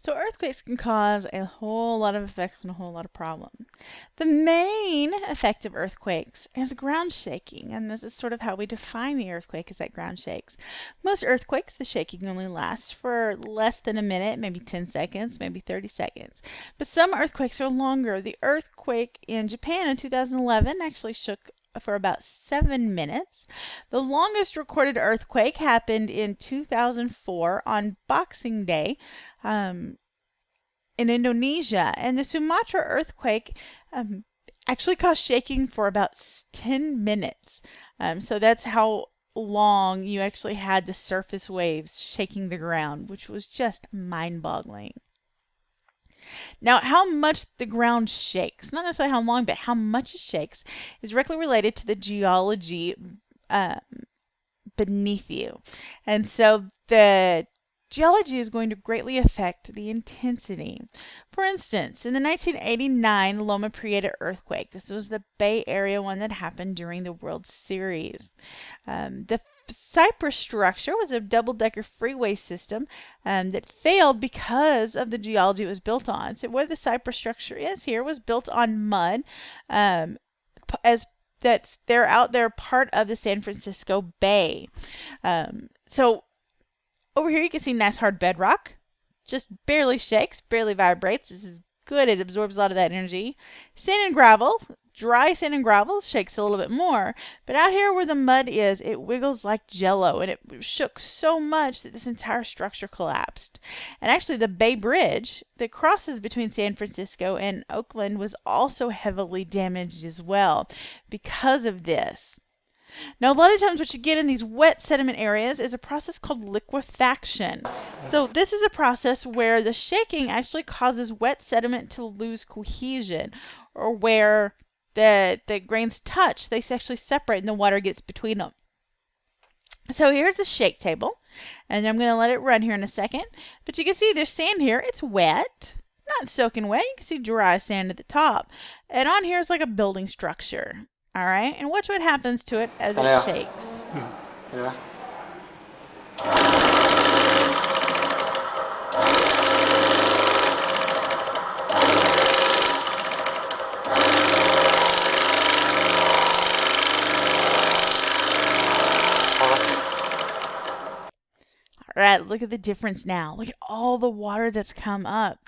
So earthquakes can cause a whole lot of effects and a whole lot of problems. The main effect of earthquakes is ground shaking, and this is sort of how we define the earthquake, is that ground shakes. Most earthquakes, the shaking only lasts for less than a minute, maybe 10 seconds, maybe 30 seconds. But some earthquakes are longer. The earthquake in Japan in 2011 actually shook for about 7 minutes. The longest recorded earthquake happened in 2004 on Boxing Day in Indonesia, and the Sumatra earthquake actually caused shaking for about 10 minutes. So that's how long you actually had the surface waves shaking the ground, which was just mind-boggling. Now, how much the ground shakes, not necessarily how long, but how much it shakes, is directly related to the geology beneath you. And so the geology is going to greatly affect the intensity. For instance, in the 1989 Loma Prieta earthquake, this was the Bay Area one that happened during the World Series. The Cypress structure was a double-decker freeway system that failed because of the geology it was built on. So where the Cypress structure is here was built on mud as they're out there part of the San Francisco Bay. So over here you can see nice hard bedrock. Just barely shakes, barely vibrates. This is good. It absorbs a lot of that energy. Sand and gravel. Dry sand and gravel shakes a little bit more. But out here where the mud is, it wiggles like jello. And it shook so much that this entire structure collapsed. And actually the Bay Bridge that crosses between San Francisco and Oakland was also heavily damaged as well because of this. Now, a lot of times what you get in these wet sediment areas is a process called liquefaction. So this is a process where the shaking actually causes wet sediment to lose cohesion, or where the grains touch, they actually separate and the water gets between them. So here's a shake table, and I'm going to let it run here in a second. But you can see there's sand here. It's wet, not soaking wet. You can see dry sand at the top. And on here is like a building structure. All right, and watch what happens to it as it shakes. Yeah. All right, look at the difference now. Look at all the water that's come up.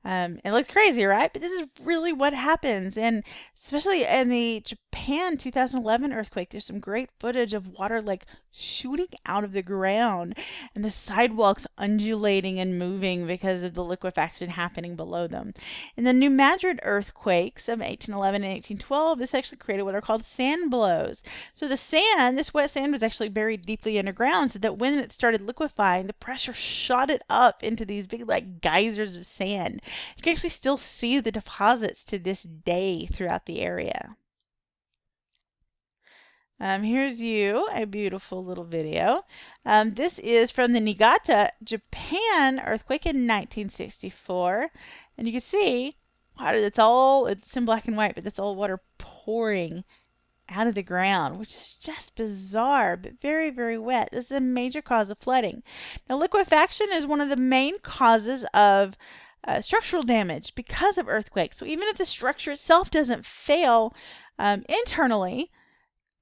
It looks crazy, right? But this is really what happens. And especially in the Japan 2011 earthquake, there's some great footage of water like shooting out of the ground and the sidewalks undulating and moving because of the liquefaction happening below them. In the New Madrid earthquakes of 1811 and 1812, this actually created what are called sand blows. So the sand, this wet sand, was actually buried deeply underground so that when it started liquefying, the pressure shot it up into these big like geysers of sand. You can actually still see the deposits to this day throughout the area. Here's a beautiful little video. This is from the Niigata, Japan earthquake in 1964. And you can see water it's in black and white, but that's all water pouring out of the ground, which is just bizarre, but very, very wet. This is a major cause of flooding. Now, liquefaction is one of the main causes of structural damage because of earthquakes. So even if the structure itself doesn't fail internally,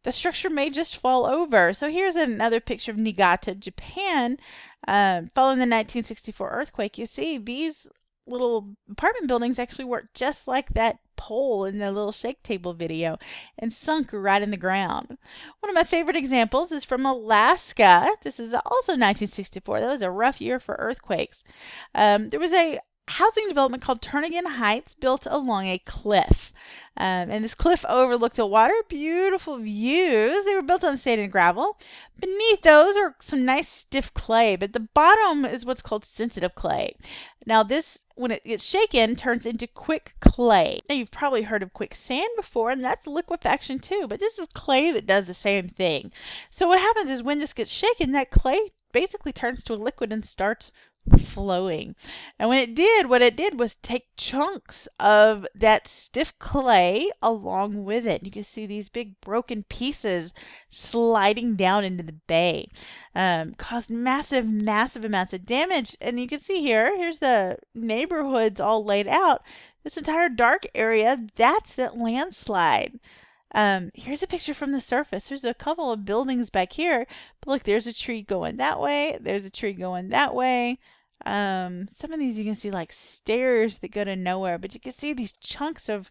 the structure may just fall over. So here's another picture of Niigata, Japan, following the 1964 earthquake. You see these little apartment buildings actually work just like that pole in the little shake table video and sunk right in the ground. One of my favorite examples is from Alaska. This is also 1964. That was a rough year for earthquakes. There was a housing development called Turnagain Heights built along a cliff. And this cliff overlooked the water. Beautiful views. They were built on sand and gravel. Beneath those are some nice stiff clay, but the bottom is what's called sensitive clay. Now this, when it gets shaken, turns into quick clay. Now you've probably heard of quicksand before, and that's liquefaction too, but this is clay that does the same thing. So what happens is when this gets shaken, that clay basically turns to a liquid and starts flowing. And what it did was take chunks of that stiff clay along with it. You can see these big broken pieces sliding down into the bay. Caused massive, massive amounts of damage. And you can see here's the neighborhoods all laid out. This entire dark area, that's that landslide. Here's a picture from the surface. There's a couple of buildings back here, but look, there's a tree going that way. There's a tree going that way. Some of these you can see like stairs that go to nowhere, but you can see these chunks of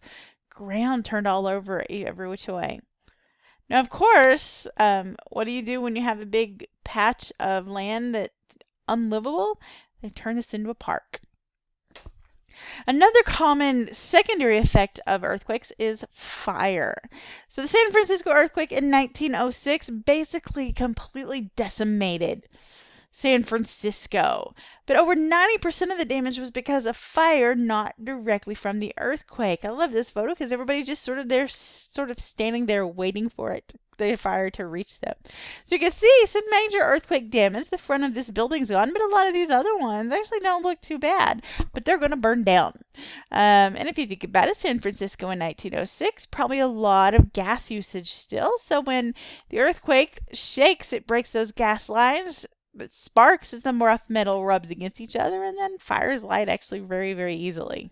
ground turned all over every which way. Now, of course, what do you do when you have a big patch of land that's unlivable? They turn this into a park. Another common secondary effect of earthquakes is fire. So the San Francisco earthquake in 1906 basically completely decimated San Francisco. But over 90% of the damage was because of fire, not directly from the earthquake. I love this photo because everybody just sort of standing there waiting for the fire to reach them. So you can see some major earthquake damage. The front of this building's gone, but a lot of these other ones actually don't look too bad. But they're going to burn down. And if you think about it, San Francisco in 1906, probably a lot of gas usage still. So when the earthquake shakes, it breaks those gas lines. It sparks as the rough metal rubs against each other, and then fires light actually very, very easily.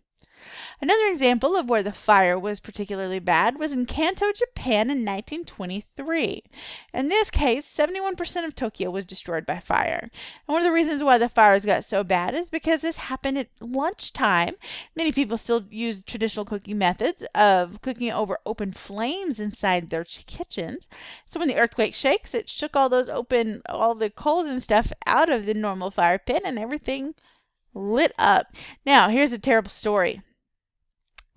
Another example of where the fire was particularly bad was in Kanto, Japan in 1923. In this case, 71% of Tokyo was destroyed by fire. And one of the reasons why the fires got so bad is because this happened at lunchtime. Many people still use traditional cooking methods of cooking over open flames inside their kitchens. So when the earthquake shakes, it shook all the coals and stuff out of the normal fire pit, and everything lit up. Now, here's a terrible story.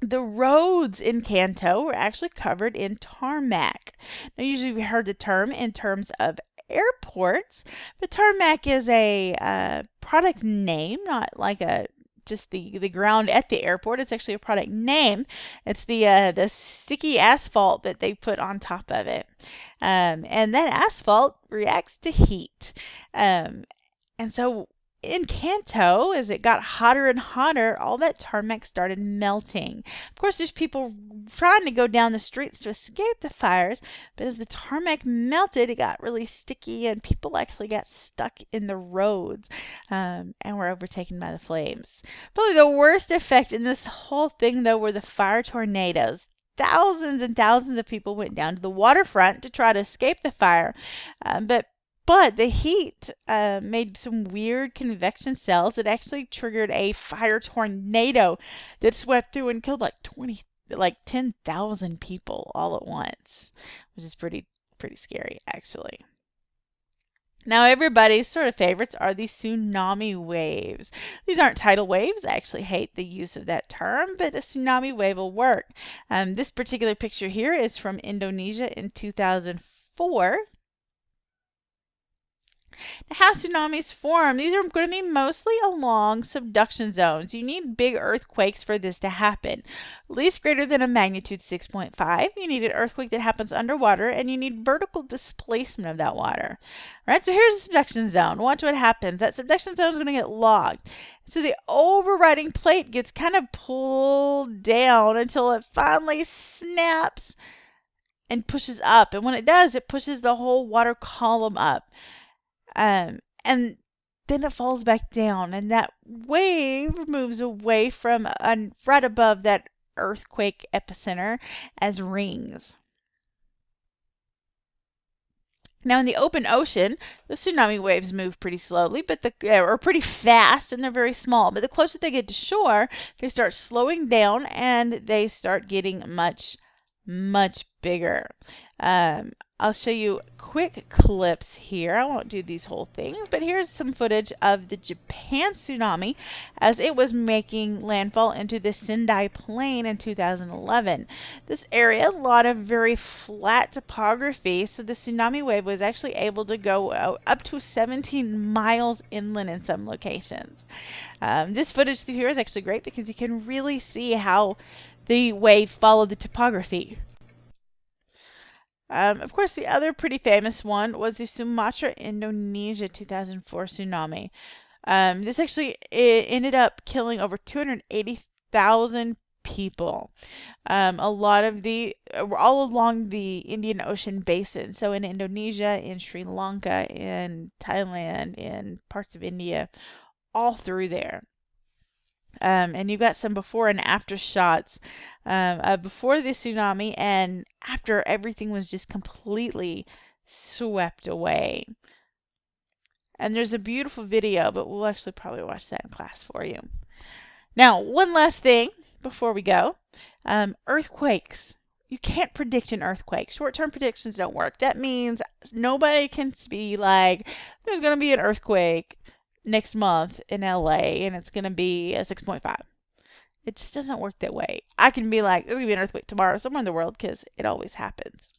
The roads in Kanto were actually covered in tarmac. Now, usually we heard the term in terms of airports, but tarmac is a product name, not like just the ground at the airport. It's actually a product name. It's the sticky asphalt that they put on top of it. And that asphalt reacts to heat. And so in Kanto, as it got hotter and hotter, all that tarmac started melting. Of course, there's people trying to go down the streets to escape the fires, but as the tarmac melted, it got really sticky, and people actually got stuck in the roads and were overtaken by the flames. Probably the worst effect in this whole thing, though, were the fire tornadoes. Thousands and thousands of people went down to the waterfront to try to escape the fire, but the heat made some weird convection cells that actually triggered a fire tornado that swept through and killed like 10,000 people all at once, which is pretty scary, actually. Now, everybody's sort of favorites are the tsunami waves. These aren't tidal waves. I actually hate the use of that term, but a tsunami wave will work. This particular picture here is from Indonesia in 2004. How tsunamis form. These are going to be mostly along subduction zones. You need big earthquakes for this to happen. At least greater than a magnitude 6.5. You need an earthquake that happens underwater, and you need vertical displacement of that water. All right, so here's a subduction zone. Watch what happens. That subduction zone is going to get logged. So the overriding plate gets kind of pulled down until it finally snaps and pushes up. And when it does, it pushes the whole water column up. And then it falls back down, and that wave moves away from right above that earthquake epicenter as rings. Now, in the open ocean, the tsunami waves move pretty slowly, or pretty fast, and they're very small. But the closer they get to shore, they start slowing down, and they start getting much, much bigger. I'll show you quick clips here. I won't do these whole things, but here's some footage of the Japan tsunami as it was making landfall into the Sendai Plain in 2011. This area, a lot of very flat topography, so the tsunami wave was actually able to go up to 17 miles inland in some locations. This footage through here is actually great because you can really see how the wave followed the topography. Of course, the other pretty famous one was the Sumatra, Indonesia 2004 tsunami. This actually it ended up killing over 280,000 people. A lot of the all along the Indian Ocean basin. So in Indonesia, in Sri Lanka, in Thailand, in parts of India, all through there. And you've got some before and after shots before the tsunami and after everything was just completely swept away. And there's a beautiful video, but we'll actually probably watch that in class for you. Now, one last thing before we go. Earthquakes. You can't predict an earthquake. Short-term predictions don't work. That means nobody can be like, there's going to be an earthquake next month in LA and it's going to be a 6.5. It just doesn't work that way. I can be like, there's going to be an earthquake tomorrow somewhere in the world because it always happens.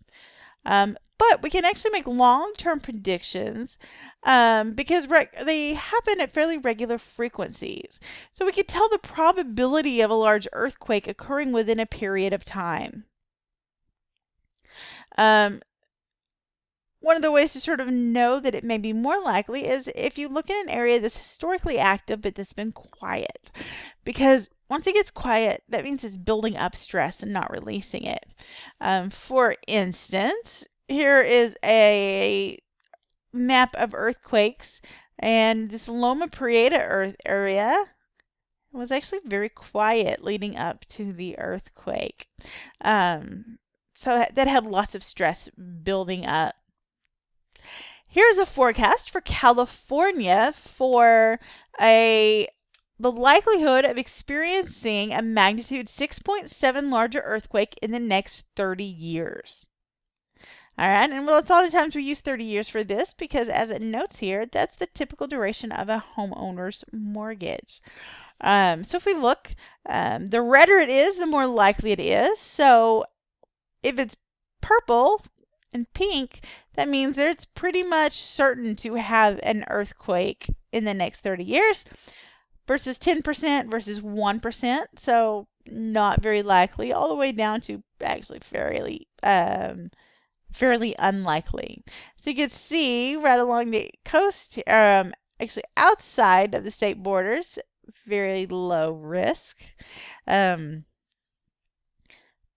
But we can actually make long-term predictions because they happen at fairly regular frequencies. So we can tell the probability of a large earthquake occurring within a period of time. One of the ways to sort of know that it may be more likely is if you look at an area that's historically active but that's been quiet. Because once it gets quiet, that means it's building up stress and not releasing it. For instance, here is a map of earthquakes, and this Loma Prieta earth area was actually very quiet leading up to the earthquake. So that had lots of stress building up. Here's a forecast for California for the likelihood of experiencing a magnitude 6.7 larger earthquake in the next 30 years. All right, and well, a lot of times we use 30 years for this because as it notes here, that's the typical duration of a homeowner's mortgage. So if we look, the redder it is, the more likely it is. So if it's purple and pink, that means that it's pretty much certain to have an earthquake in the next 30 years versus 10% versus 1%. So not very likely, all the way down to actually fairly unlikely. So you can see right along the coast, actually outside of the state borders, very low risk.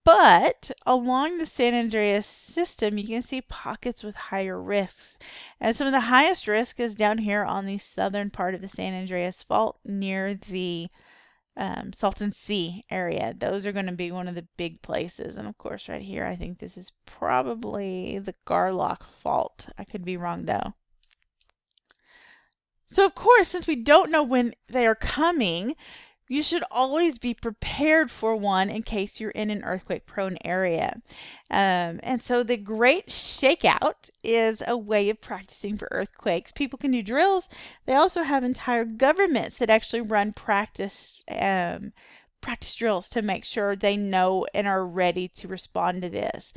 But along the San Andreas system, you can see pockets with higher risks. And some of the highest risk is down here on the southern part of the San Andreas Fault near the Salton Sea area. Those are going to be one of the big places. And of course, right here, I think this is probably the Garlock Fault. I could be wrong, though. So of course, since we don't know when they are coming, you should always be prepared for one in case you're in an earthquake-prone area. And so the Great Shakeout is a way of practicing for earthquakes. People can do drills. They also have entire governments that actually run practice drills to make sure they know and are ready to respond to this.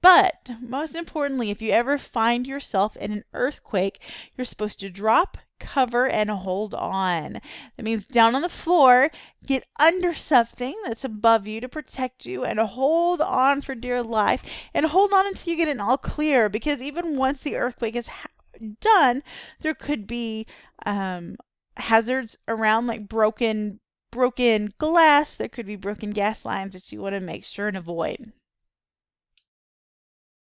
But most importantly, if you ever find yourself in an earthquake, you're supposed to drop, cover, and hold on. That means down on the floor, get under something that's above you to protect you, and hold on for dear life, and hold on until you get it all clear, because even once the earthquake is done, there could be hazards around, like broken glass. There could be broken gas lines that you want to make sure and avoid.